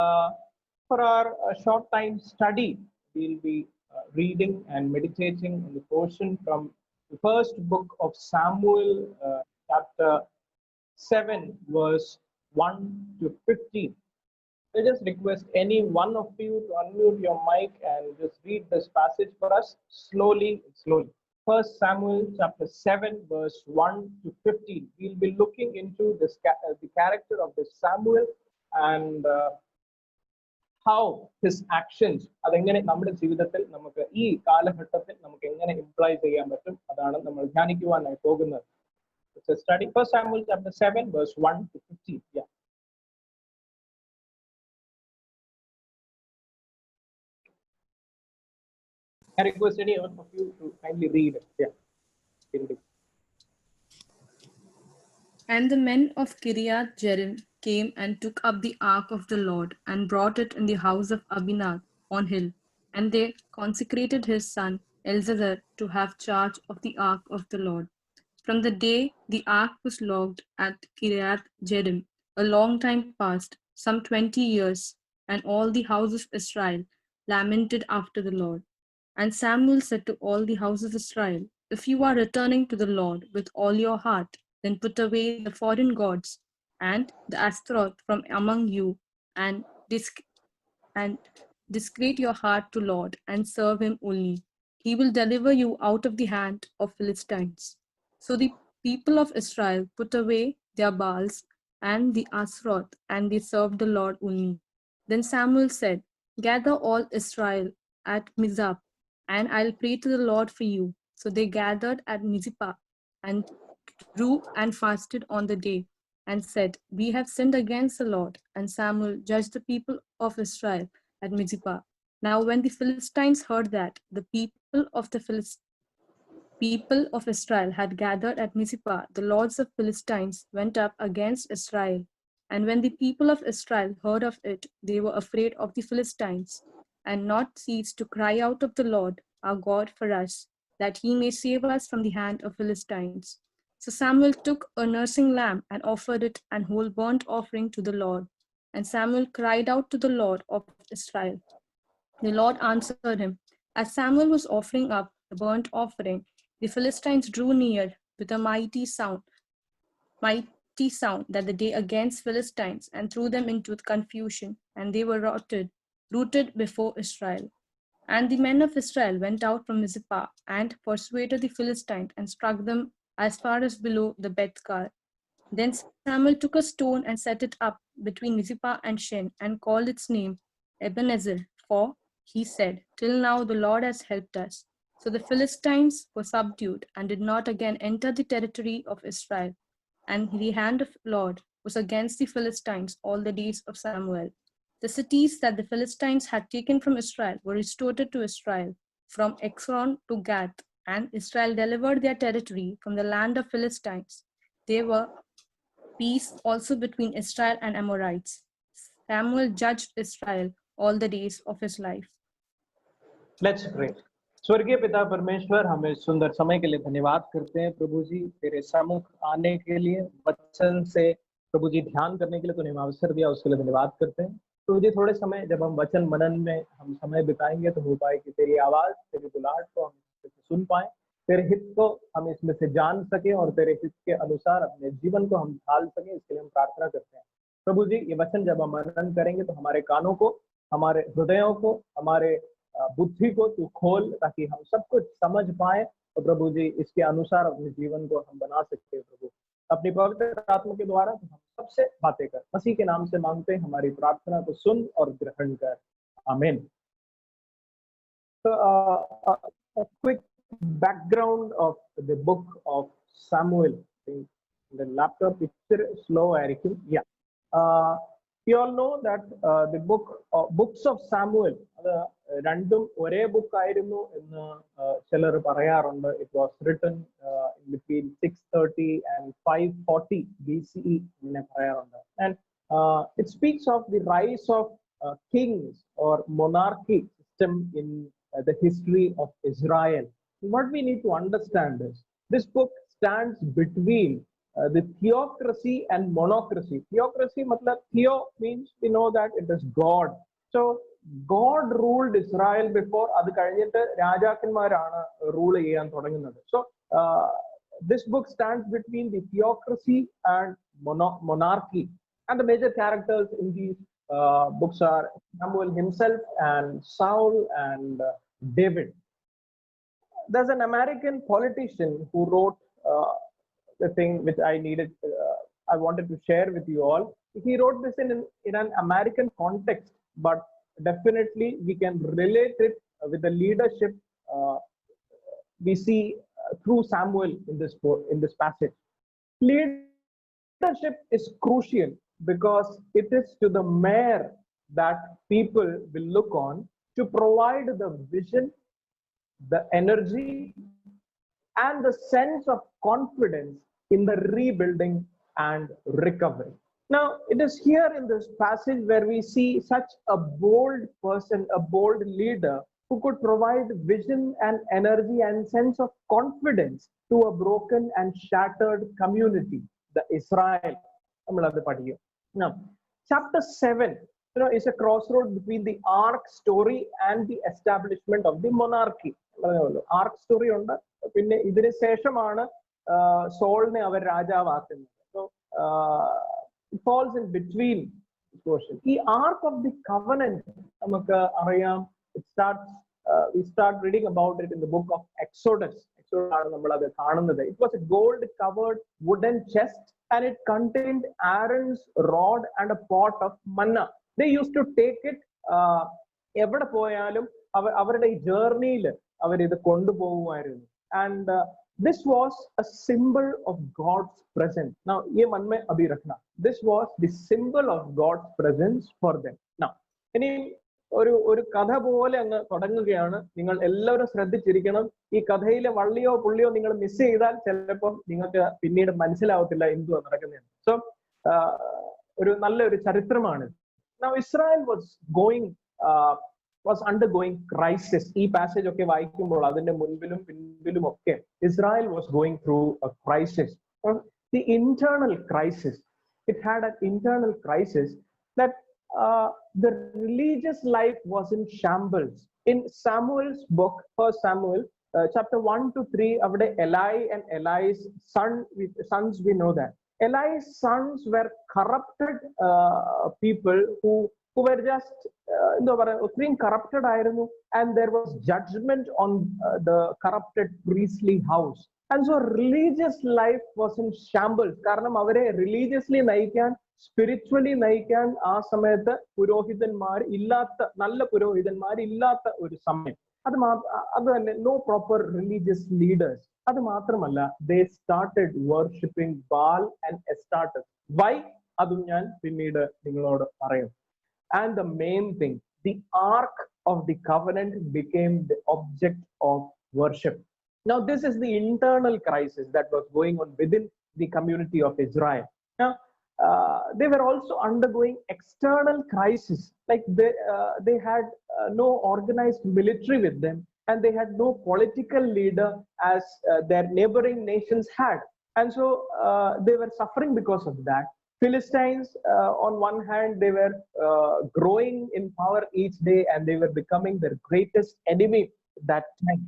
For our short time study, we'll be reading and meditating on the portion from the first book of Samuel, chapter 7, verse 1 to 15. I just request any one of you to unmute your mic and just read this passage for us slowly, slowly. First Samuel chapter 7, verse 1 to 15. We'll be looking into this the character of this Samuel and how his actions അതെങ്ങനെ നമ്മുടെ ജീവിതത്തിൽ നമുക്ക് ഈ കാലഘട്ടത്തിൽ നമുക്ക് എങ്ങനെ imply ചെയ്യാൻ പറ്റും അതാണ് നമ്മൾ ധ്യാനിക്കുവാനായി പോകുന്നത്. It's a study. First Samuel chapter 7, verse 1 to 15. Yeah. I request any one of you to kindly read it. Yeah. And the men of Kiriath Jearim came and took up the ark of the Lord and brought it in the house of Abinadab on hill. And they consecrated his son Elzazar to have charge of the ark of the Lord. From the day the ark was lodged at Kiriath Jearim, a long time passed, some 20 years, and all the house of Israel lamented after the Lord. And Samuel said to all the house of Israel, if you are returning to the Lord with all your heart, then put away the foreign gods and the Ashtaroth from among you, and discreate your heart to Lord, and serve him only. He will deliver you out of the hand of Philistines. So the people of Israel put away their Baals and the Ashtaroth, and they served the Lord only. Then Samuel said, gather all Israel at Mizpah, and I'll pray to the Lord for you. So they gathered at Mizpah and drew and fasted on the day, and said, we have sinned against the Lord. And Samuel judged the people of Israel at Mizpah. Now when the Philistines heard that the people of Israel had gathered at Mizpah, the lords of Philistines went up against Israel. And when the people of Israel heard of it, they were afraid of the Philistines, and not ceased to cry out of the Lord our God for us, that he may save us from the hand of Philistines. So Samuel took a nursing lamb and offered it an whole burnt offering to the Lord. And Samuel cried out to the Lord of Israel. The Lord answered him. As Samuel was offering up the burnt offering, the Philistines drew near with a mighty sound that the day against Philistines, and threw them into confusion, and they were rooted before Israel. And the men of Israel went out from Mizpah and persuaded the Philistines and struck them as far as below the Beth-kar. Then Samuel took a stone and set it up between Mizpah and Shen, and called its name Ebenezer, for he said, till now the Lord has helped us. So the Philistines were subdued and did not again enter the territory of Israel. And the hand of the Lord was against the Philistines all the days of Samuel. The cities that the Philistines had taken from Israel were restored to Israel, from Ekron to Gath, and Israel delivered their territory from the land of Philistines. There were peace also between Israel and Amorites. Samuel judged Israel all the days of his life. Let's pray. स्वर्गीय पिता परमेश्वर, हमें सुंदर समय के लिए धन्यवाद करते हैं प्रभु जी, तेरे सम्मुख आने के लिए, वचन से प्रभु जी ध्यान करने के लिए तूने हमें अवसर दिया, उसके लिए धन्यवाद करते हैं प्रभु जी। थोड़े समय जब हम वचन मनन में हम समय बिताएंगे तो हो पाए कि तेरी आवाज, तेरी बुलाहट को हम सुन पाए, तेरे हित को हम इसमें से जान सके और तेरे हित के अनुसार अपने जीवन को हम ढाल सके, इसके लिए हम प्रार्थना करते हैं प्रभु जी। ये वचन जब हम मनन करेंगे तो हमारे कानों को, हमारे हृदयों को, हमारे बुद्धि को तू खोल, ताकि हम सब कुछ समझ पाए और प्रभु जी इसके अनुसार अपने जीवन को हम बना सकते हैं प्रभु। अपनी पवित्र आत्मा के द्वारा हम सबसे बातें कर, मसीह के नाम से मांगते हैं, हमारी प्रार्थना को सुन और ग्रहण कर, आमीन। So a quick background of the book of Samuel. The laptop picture slow ആയിരിക്കും. You all know that the books of Samuel, രണ്ടും ഒരേ ബുക്ക് ആയിരുന്നു എന്ന് ചിലർ പറയാറുണ്ട്. It was written in between 630 and 540 BCE എന്ന് പറയാറുണ്ട്. And it speaks of the rise of kings or monarchy system in the history of Israel. What we need to understand is this book stands between the theocracy and monocracy. Theocracy, matlab, theo means we know that it is God. So God ruled Israel before അത് കഴിഞ്ഞിട്ട് രാജാക്കന്മാരാണ് rule ചെയ്യാൻ തുടങ്ങുന്നത്. So this book stands between the theocracy and monarchy, and the major characters in these books are Samuel himself and Saul and David. There's an American politician who wrote the thing which I wanted to share with you all. He wrote this in an American context, but definitely we can relate it with the leadership we see through Samuel in this passage. Leadership is crucial because it is to the mayor that people will look on to provide the vision, the energy, and the sense of confidence in the rebuilding and recovery. Now, it is here in this passage where we see such a bold person, a bold leader who could provide vision and energy and sense of confidence to a broken and shattered community, the Israel. Now, chapter 7 is a crossroad between the ark story and the establishment of the monarchy. Ark story ഉണ്ട്, പിന്നെ ഇതിന് ശേഷമാണ് സോളിനെ അവർ രാജാവാക്കുന്നത്. So it falls in between this portion. The ark of the covenant നമുക്ക് അറിയാം. We start reading about it in the book of Exodus. It was a gold covered wooden chest, and it contained Aaron's rod and a pot of manna. They used to take it എവിടെ പോയാലും അവരുടെ ജേർണിയിൽ അവർ ഇത് കൊണ്ടുപോകുമായിരുന്നു. And this was a symbol of God's presence. Now, this was the symbol of God's presence for them. Now, ഒരു കഥ പോലെ അങ്ങ് തുടങ്ങുകയാണ്. നിങ്ങൾ എല്ലാവരും ശ്രദ്ധിച്ചിരിക്കണം. ഈ കഥയിലെ വള്ളിയോ പുള്ളിയോ നിങ്ങൾ മിസ് ചെയ്താൽ ചിലപ്പോൾ നിങ്ങൾക്ക് പിന്നീട് മനസ്സിലാവത്തില്ല എന്തുവാ നടക്കുന്നത്. സോ ഒരു നല്ലൊരു ചരിത്രമാണ്. Now, Israel was undergoing crisis. ഈ പാസേജ് ഒക്കെ വായിക്കുമ്പോൾ അതിന്റെ മുൻപിലും പിൻപിലും ഒക്കെ Israel was going through a crisis. The internal crisis. It had an internal crisis that the religious life was in shambles. In Samuel's book, 1 Samuel, chapter 1 to 3, avade Eli and Eli's sons, we know that. Eli's sons were corrupted people who were just corrupted, and there was judgment on the corrupted priestly house. And so religious life was in shambles. കാരണം അവരെ religiously നയിക്കാൻ, spiritually നയിക്കാൻ ആ സമയത്ത് നല്ല പുരോഹിതന്മാർ ഇല്ലാത്ത ഒരു സമയം. അത് തന്നെ no proper religious leaders. അത് മാത്രമല്ല, they started worshipping Baal and Astartes. Why? അതും ഞാൻ പിന്നീട് നിങ്ങളോട് പറയും. And the main thing, the ark of the covenant became the object of worship. Now, this is the internal crisis that was going on within the community of Israel. Now, they were also undergoing external crisis. Like they had no organized military with them, and they had no political leader as their neighboring nations had. And so they were suffering because of that. Philistines, on one hand, they were growing in power each day, and they were becoming their greatest enemy that time.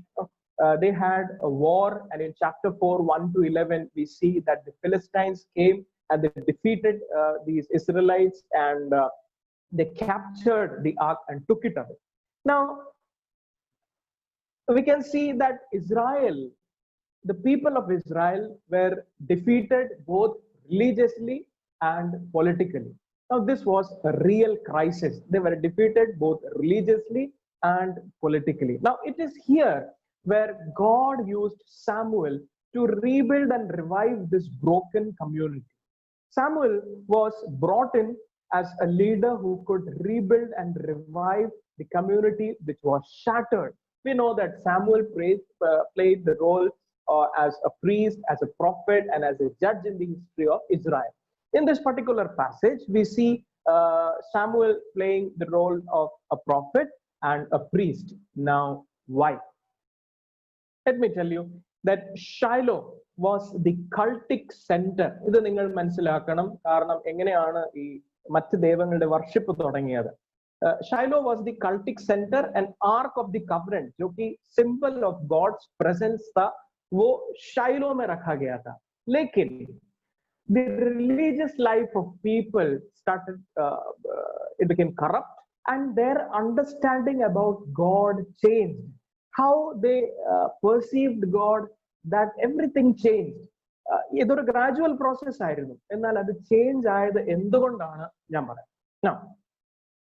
They had a war, and in chapter 4, 1 to 11, we see that the Philistines came and they defeated these Israelites, and they captured the ark and took it away. Now, we can see that the people of Israel were defeated both religiously and politically. Now, this was a real crisis. They were defeated both religiously and politically. Now, it is here where God used Samuel to rebuild and revive this broken community. Samuel was brought in as a leader who could rebuild and revive the community which was shattered. We know that Samuel played the role as a priest, as a prophet, and as a judge in the history of Israel. In this particular passage, we see Samuel playing the role of a prophet and a priest. Now, why? Let me tell you, that Shiloh was the cultic center. ഇത് നിങ്ങൾ മനസ്സിലാക്കണം, കാരണം എങ്ങനെയാണ് ഈ മറ്റ് ദൈവങ്ങളുടെ worship തുടങ്ങിയത്. Shiloh was the cultic center and ark of the covenant, जो कि symbol of God's presence था, वो Shiloh में रखा गया था. लेकिन the religious life of people started, it became corrupt, and their understanding about God changed. How they perceived God, that everything changed. ഇതൊരു ഗ്രാജുവൽ പ്രോസസ് ആയിരുന്നു, എന്നാൽ അത് ചേഞ്ച് ആയത് എന്തുകൊണ്ടാണ് ഞാൻ പറയാം. Now,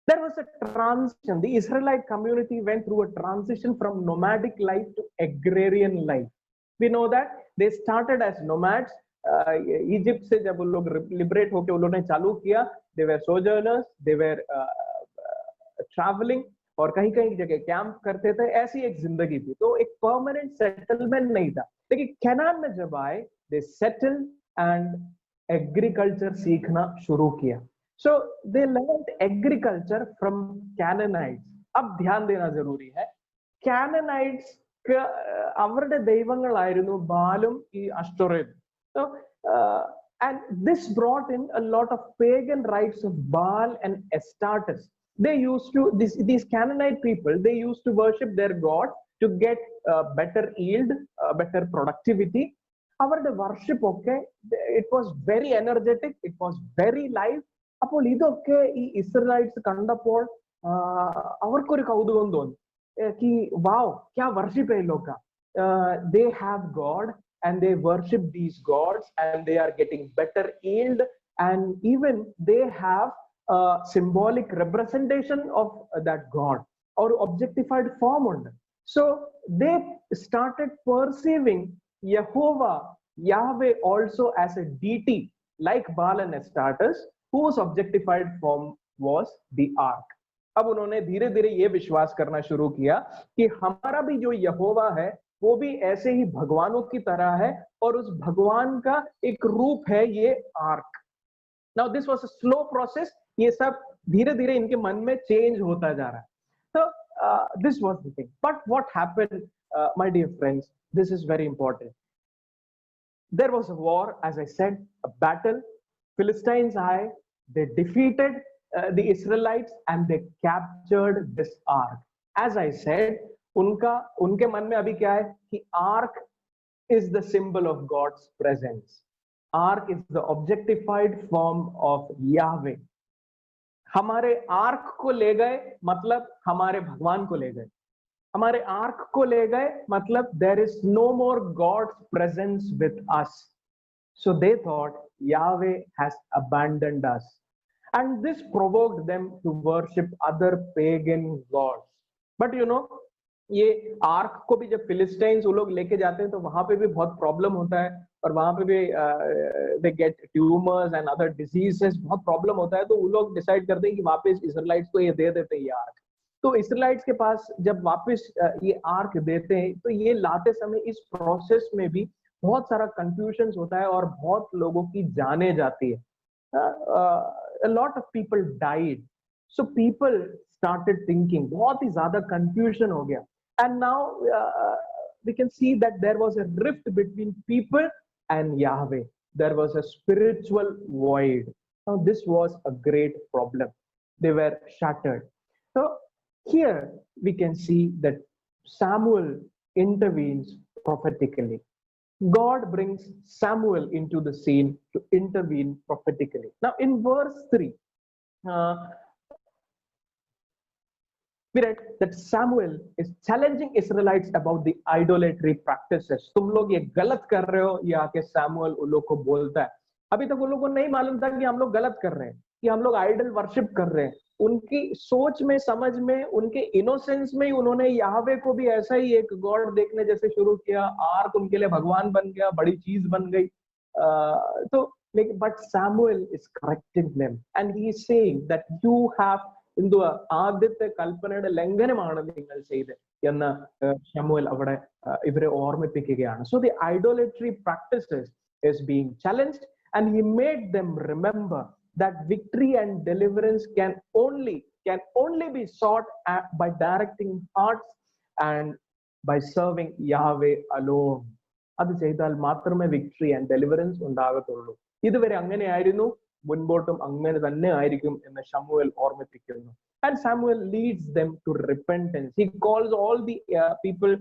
there was a transition. The Israelite community went through a transition from nomadic life to agrarian life. We know that they started as nomads. Egypt से जब वो लोग liberate होके उन्होंने चालू किया, they were sojourners, they were traveling, और कहीं कहीं जगह कैंप करते थे. ऐसी एक जिंदगी थी, तो एक परमानेंट सेटलमेंट नहीं था. लेकिन कैनान में जब आए, they settled and एग्रीकल्चर सीखना शुरू किया. So they learned agriculture from Canaanites. अब ध्यान देना जरूरी है, Canaanites അവരുടെ ദൈവങ്ങളായിരുന്നു ബാലും ഈ അഷ്ടോറേതും. So and this brought in a lot of pagan rites of Baal and Astartes. They used to, these Canaanite people, they used to worship their god to get better yield, better productivity. അവരുടെ worship ഒക്കെ, it was very energetic, it was very live. അപ്പോൾ ഇതൊക്കെ ഈ Israel's കണ്ടപ്പോൾ അവർക്കൊരു കൗതുകം തോന്നി. Wow, क्या worship है लोग का. They have God and they worship these gods and they are getting better yield, and even they have a symbolic representation of that God or objectified form on them. So they started perceiving Yahweh also as a deity like Baal and Astartes, whose objectified form was the ark. अब उन्होंने धीरे धीरे ये विश्वास करना शुरू किया कि हमारा भी जो यहोवा है वो भी ऐसे ही भगवानों की तरह है, और उस भगवान का एक रूप है ये arc. Now this was a slow process. ये सब धीरे धीरे इनके मन में चेंज होता जा रहा है. So this was the thing. But what happened, my dear friends, this is very important. There was a war, as I said, a battle. Philistines आए, they defeated the Israelites and they captured this ark. As I said, उनके मन में अभी क्या है कि ark is the symbol of God's presence. Ark is the objectified form of Yahweh. हमारे arc को ले गए मतलब हमारे भगवान को ले गए. हमारे आर्क को ले गए मतलब there is no more God's presence with us. So they thought Yahweh has abandoned us, and this provoked them to worship other pagan gods. But you know, ये आर्क को भी जब फिलिस्टाइन्स वो लोग लेके जाते हैं तो वहां पे भी बहुत प्रॉब्लम होता है, और वहां पे भी they get tumours and other diseases, बहुत प्रॉब्लम होता है. तो वो लोग डिसाइड करते हैं कि वापस इजराइलिट्स को ये दे देते हैं ये आर्क. तो इजराइलिट्स के पास जब वापस ये आर्क देते हैं तो ये लाते समय इस प्रोसेस में भी बहुत सारा कंफ्यूजन होता है और बहुत लोगों की जाने जाती है. a lot of people died. So people started thinking, बहुत ही ज्यादा confusion हो गया. And now we can see that there was a rift between people and Yahweh. There was a spiritual void. Now this was a great problem. They were shattered. So here we can see that Samuel intervenes prophetically. God brings Samuel into the scene to intervene prophetically. Now in verse 3, we read that Samuel is challenging Israelites about the idolatry practices. तुम लोग ये गलत कर रहे हो, ये आके Samuel उन लोग को बोलता है. अभी तक उन लोगों को नहीं मालूम था कि हम लोग गलत कर रहे हैं, कि हम लोग आइडल वर्शिप कर रहे हैं. उनकी सोच में, समझ में, उनके इनोसेंस में उन्होंने याहवे को भी ऐसा ही एक गॉड देखने जैसे शुरू किया. आर्क उनके लिए भगवान बन गया, बड़ी चीज बन गई. तो but Samuel is correcting them and he is saying that you have ആദ്യത്തെ കൽപ്പനയുടെ ലംഘനമാണ് നിങ്ങൾ ചെയ്തത് എന്ന് ശമൂവേൽ അവിടെ ഇവരെ ഓർമ്മിപ്പിക്കുകയാണ്. So the idolatry practices is being challenged and he made them remember that victory and deliverance can only be sought by directing hearts and by serving Yahweh alone. അത് ചെയ്താൽ മാത്രമേ വിക്ടറി ആൻഡ് ഡെലിവറൻസ് ഉണ്ടാകത്തുള്ളൂ. ഇതുവരെ അങ്ങനെയായിരുന്നു, മുൻപോട്ടും അങ്ങനെ തന്നെ ആയിരിക്കും എന്ന് ശമൂവേൽ ഓർമ്മിപ്പിക്കുന്നു. And Samuel leads them to repentance. He calls all the people,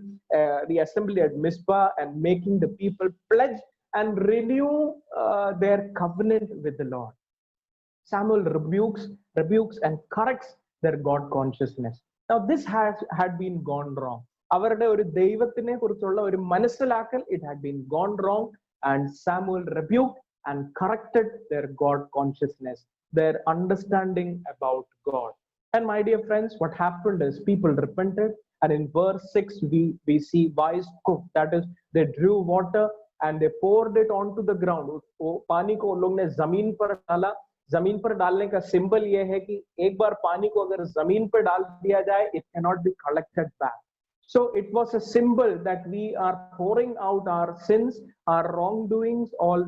the assembly at Mizpah, and making the people pledge and renew their covenant with the Lord. Samuel rebukes and corrects their God consciousness. Now this had been gone wrong. അവരുടെ ഒരു ദൈവത്തിനെ കുറിച്ചുള്ള ഒരു മനസ്സിലാക്കൽ, it had been gone wrong, and Samuel rebuked and corrected their God consciousness, their understanding about God. And my dear friends, what happened is people repented, and in verse 6 we see wise cook, that is, they drew water and they poured it onto the ground. वो पानी को उन लोग ने जमीन पर डाला. जमीन पर डालने का सिंबल ये है कि एक बार पानी को अगर जमीन पर डाल दिया जाए, it cannot be collected back. So it was a symbol that we are pouring out our sins, our wrongdoings, all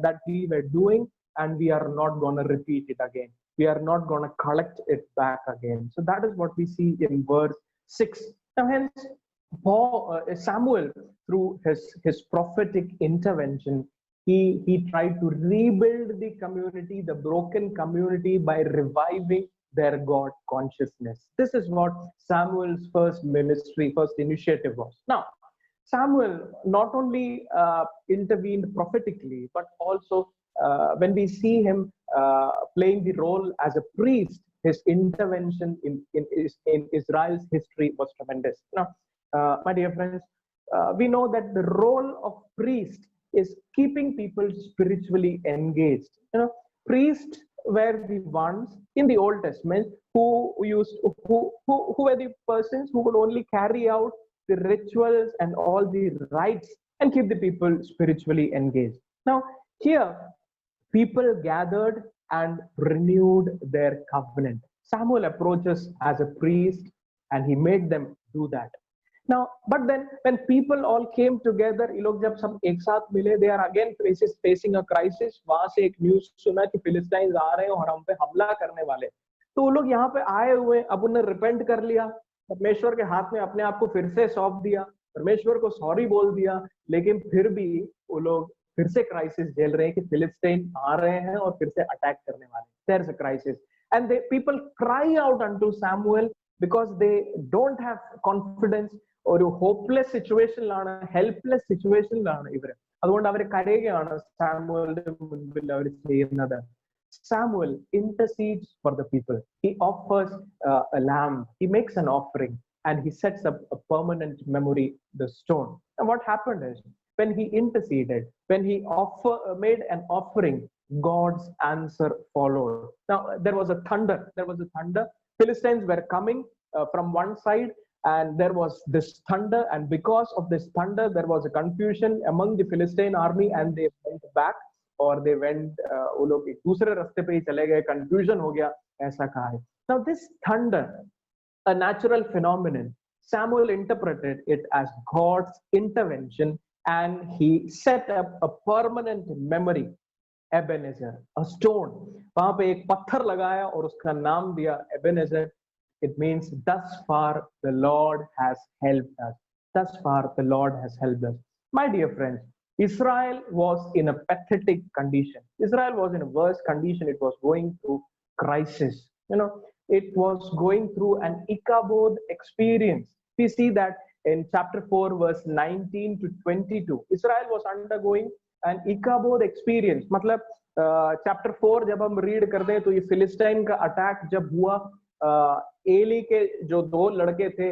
that we were doing, and we are not going to repeat it again. We are not going to collect it back again. So that is what we see in verse 6. Now hence, Samuel, through his prophetic intervention, he tried to rebuild the community, the broken community, by reviving their God consciousness. This is what Samuel's first ministry, first initiative was. Now, Samuel not only intervened prophetically, but also when we see him playing the role as a priest, his intervention in Israel's history was tremendous. Now, my dear friends, we know that the role of priest is keeping people spiritually engaged. Priests were the ones in the Old Testament who were the persons who could only carry out the rituals and all the rites and keep the people spiritually engaged. Now, here, people gathered and renewed their covenant. Samuel approaches as a priest, and he made them do that. Now, but then when people all came together, ये लोग जब सब एक साथ मिले, they are again facing a crisis. वहां से एक न्यूज़ सुना कि फिलिस्तीन आ रहे हैं और हम पे हमला करने वाले. तो वो लोग यहाँ पे आए हुए, अब उन्हें रिपेंट कर लिया, परमेश्वर के हाथ में अपने आप को फिर से सौंप दिया, परमेश्वर को सॉरी बोल दिया, लेकिन फिर भी वो लोग फिर से क्राइसिस झेल रहे हैं कि फिलिस्तीन आ रहे हैं और फिर से अटैक करने वाले. There is a crisis, and people cry out unto Samuel because they don't have confidence. ഒരു ഹോപ്പ്ലെസ് സിറ്റുവേഷനിലാണ്, ഹെൽപ്ലെസ് സിറ്റുവേഷനിലാണ് ഇവർ. അതുകൊണ്ട് അവർ കരയുകയാണ് സാമുവലിന്റെ മുൻപിൽ അവർ ചെയ്യുന്നത്. Samuel intercedes for the people. He offers a lamb. He makes an offering, and he sets up a permanent memory, the stone. And what happened is, when he interceded, when he made an offering, God's answer followed. Now there was a thunder. Philistines were coming from one side, and there was this thunder, and because of this thunder there was a confusion among the Philistine army, and they went back, or they went वो लोग एक दूसरे रास्ते पे ही चले गए, confusion हो गया, ऐसा कहा है. Now this thunder, a natural phenomenon, Samuel interpreted it as God's intervention, and he set up a permanent memory, Ebenezer, a stone. वहां पे एक पत्थर लगाया और उसका नाम दिया Ebenezer. It means, thus far the Lord has helped us. Thus far the Lord has helped us. My dear friends, Israel was in a pathetic condition. Israel was in a worse condition. It was going through crisis. It was going through an Ichabod experience. We see that in chapter 4, verse 19 to 22. Israel was undergoing an Ichabod experience. मतलब chapter 4 जब हम read करते हैं तो ये फिलिस्तीन का attack जब हुआ, एली के जो दो लड़के थे,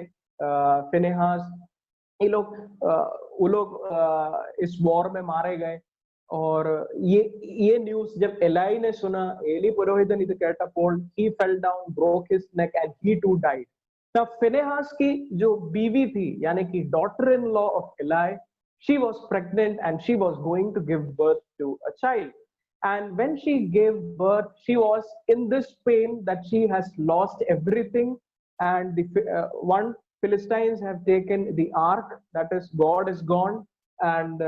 फिनेहास, वो लोग इस वॉर में मारे गए. और ये न्यूज़ जब एलाई ने सुना, एली पुरोहितन is catapulted, he fell down, broke his neck, and he too died. तब फिनेहास की जो बीवी थी, यानी कि daughter in law of Eli, she was pregnant and she was going to give birth to a child. And when she gave birth, she was in this pain that she has lost everything. And the one Philistines have taken the ark, that is, God is gone, and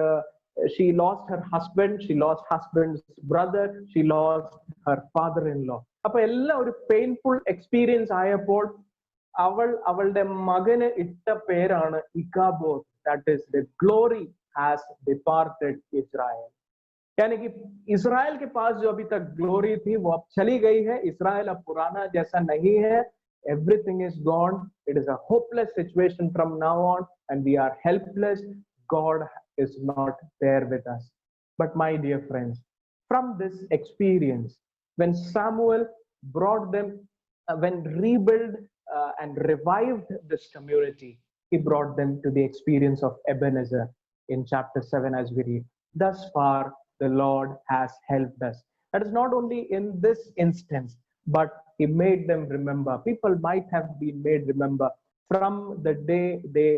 she lost her husband, she lost husband's brother, she lost her father-in-law. അപ്പൊ എല്ലാം ഒരു painful experience ആയപ്പോൾ അവളുടെ മകന് ഇട്ട പേരാണ് ഇക്കാബോത്ത്, that is the glory has departed Israel. यानी कि इज़राइल के पास जो अभी तक ग्लोरी थी वो अब चली गई है. इज़राइल अब पुराना जैसा नहीं है. Everything is gone. It is a hopeless situation from now on, and we are helpless. God is not there with us. But my dear friends, from this experience, when Samuel brought them, when rebuilt and revived this community, he brought them to the experience of Ebenezer in chapter 7 as we read. Thus far, the Lord has helped us. That is not only in this instance, but he made them remember. People might have been made remember from the day they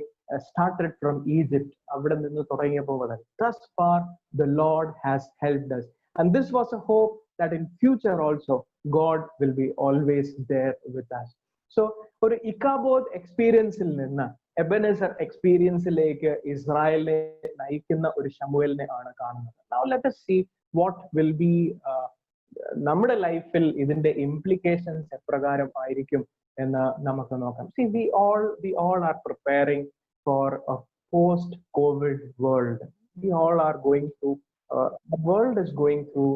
started from Egypt. Thus far, the Lord has helped us. And this was a hope that in future also, God will be always there with us. So, ഒരു ഇക്കാബോദ് എക്സ്പീരിയൻസിൽ നിന്ന് എബനെസർ എക്സ്പീരിയൻസിലേക്ക് ഇസ്രായേലിനെ നയിക്കുന്ന ഒരു ശമൂവേലിനെ ആണ് കാണുന്നത്. Now let us see what will be നമ്മുടെ ലൈഫിൽ ഇതിന്റെ ഇംപ്ലിക്കേഷൻസ് എപ്രകാരം ആയിരിക്കും എന്ന് നമുക്ക് നോക്കാം. See, we all are preparing for a post-COVID world. We all are going through, the world is going through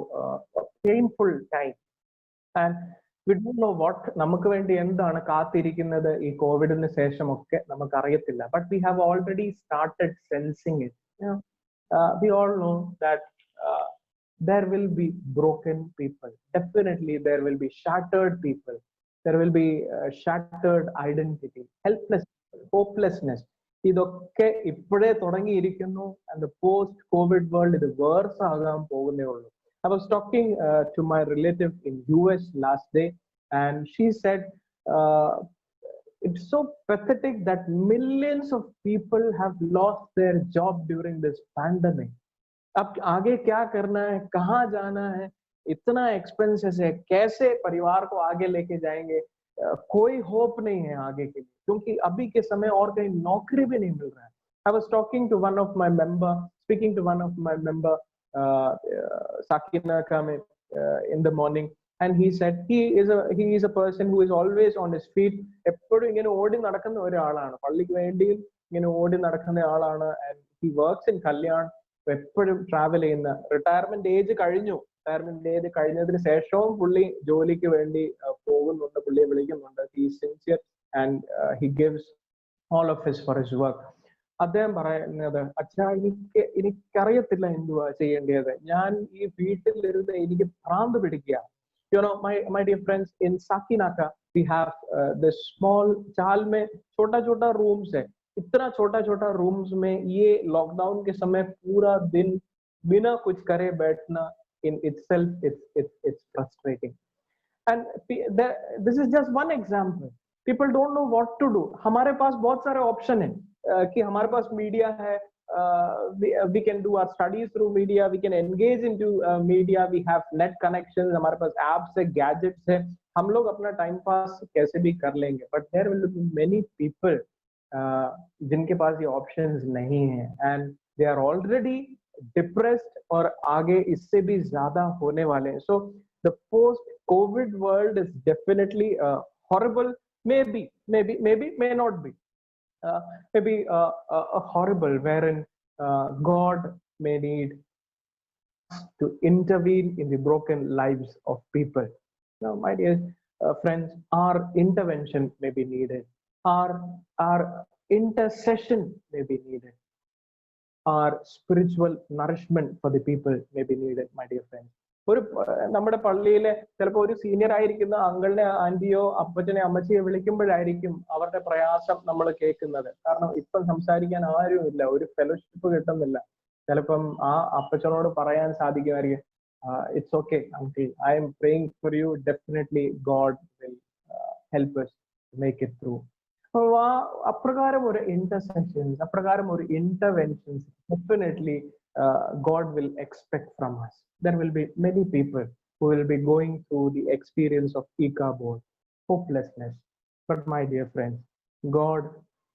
a painful time. And we don't know what നമുക്ക് വേണ്ടി എന്താണ് കാത്തിരിക്കുന്നത് ഈ കോവിഡിന് ശേഷമൊക്കെ നമുക്ക് അറിയത്തില്ല. But we have already started sensing it. We all know that there will be broken people. Definitely there will be shattered people. There will be shattered identity, helpless, hopelessness. ഇതൊക്കെ ഇപ്പോഴേ തുടങ്ങിയിരിക്കുന്നു. And the post COVID world ഇത് verse ആകാൻ പോകുന്നേ ഉള്ളൂ. I was talking to my relative in US last day, and she said it's so pathetic that millions of people have lost their job during this pandemic. अब आगे क्या करना है, कहाँ जाना है, इतना एक्सपेंसेस है, कैसे परिवार को आगे लेके जाएंगे, कोई होप नहीं है आगे के लिए, क्योंकि अभी के समय और कहीं नौकरी भी नहीं मिल रहा है. I was talking to one of my member, speaking to one of my member, Sakina Kame, in the morning, and he said he is a person who is always on his feet. എപ്പോഴും ഇങ്ങനെ ഓടി നടക്കുന്ന ഒരാളാണ്, പള്ളിക്ക് വേണ്ടി ഇങ്ങനെ ഓടി നടക്കുന്ന ആളാണ്. And he works in Kalyan. എപ്പോഴും ട്രാവൽ ചെയ്യുന്ന, റിട്ടയർമെന്റ് ഏജ് കഴിഞ്ഞതിന് ശേഷവും പുള്ളി ജോലിക്ക് വേണ്ടി പോകുന്നുണ്ട്, പുള്ളിയെ വിളിക്കുന്നുണ്ട്. He is sincere and he gives all of his for his work. അദ്ദേഹം പറയുന്നത്, അച്ഛാ എനിക്കറിയത്തില്ല എന്തുവാ ചെയ്യേണ്ടത്, ഞാൻ ഈ വീട്ടിലിരുന്ന് എനിക്ക് ഭ്രാന്ത് പിടിക്കുക. You know, my dear friends, in Sakinaka we have this small चाल में छोटा rooms है. इतना छोटा रूम्स में ये लॉकडाउन के समय पूरा दिन बिना कुछ करे बैठना, in itself it's frustrating. And this is just one example. People don't know what to do. हमारे पास बहुत सारे ऑप्शन है कि हमारे पास मीडिया है, we can do our studies through media, we can engage into media, we have net connections, हमारे पास apps है, gadgets है, हम लोग अपना टाइम पास कैसे भी कर लेंगे. But there will be many people जिनके पास ये ऑप्शंस नहीं है, and they are already depressed और आगे इससे भी ज्यादा होने वाले हैं. So the post COVID world is definitely horrible, maybe may not be, maybe horrible, wherein God may need to intervene in the broken lives of people. Now, my dear friends, our intervention may be needed. Our intercession may be needed. Our spiritual nourishment for the people may be needed, my dear friends. ഒരു നമ്മുടെ പള്ളിയിലെ ചിലപ്പോൾ ഒരു senior ആയിരിക്കുന്ന അങ്കിളിനെ, ആന്റിയോ, അപ്പച്ചനെ, അമ്മച്ചിയെ വിളിക്കുമ്പോഴായിരിക്കും അവരുടെ പ്രയാസം നമ്മൾ കേൾക്കുന്നത്. കാരണം ഇപ്പം സംസാരിക്കാൻ ആരുമില്ല, ഒരു ഫെലോഷിപ്പ് കിട്ടുന്നില്ല. ചിലപ്പം ആ അപ്പച്ചനോട് പറയാൻ സാധിക്കുമായിരിക്കും, it's okay uncle, I am praying for you, definitely God will help us to make it through. അപ്രകാരം ഒരു ഇന്റർസെഷൻസ്, അപ്രകാരം ഒരു interventions definitely God will expect from us. There will be many people who will be going through the experience of Ichabod, hopelessness. But my dear friends, God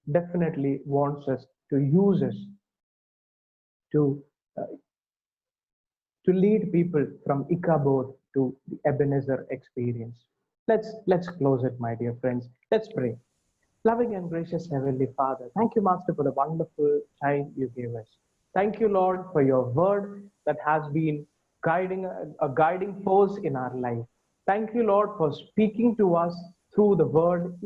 definitely wants us to use us to lead people from Ichabod to the Ebenezer experience. Let's close it, my dear friends. Let's pray. Loving and gracious Heavenly Father, thank you, Master, for the wonderful time you gave us. Thank you, Lord, for your word that has been guiding a guiding force in our life. Thank you, Lord, for speaking to us through the word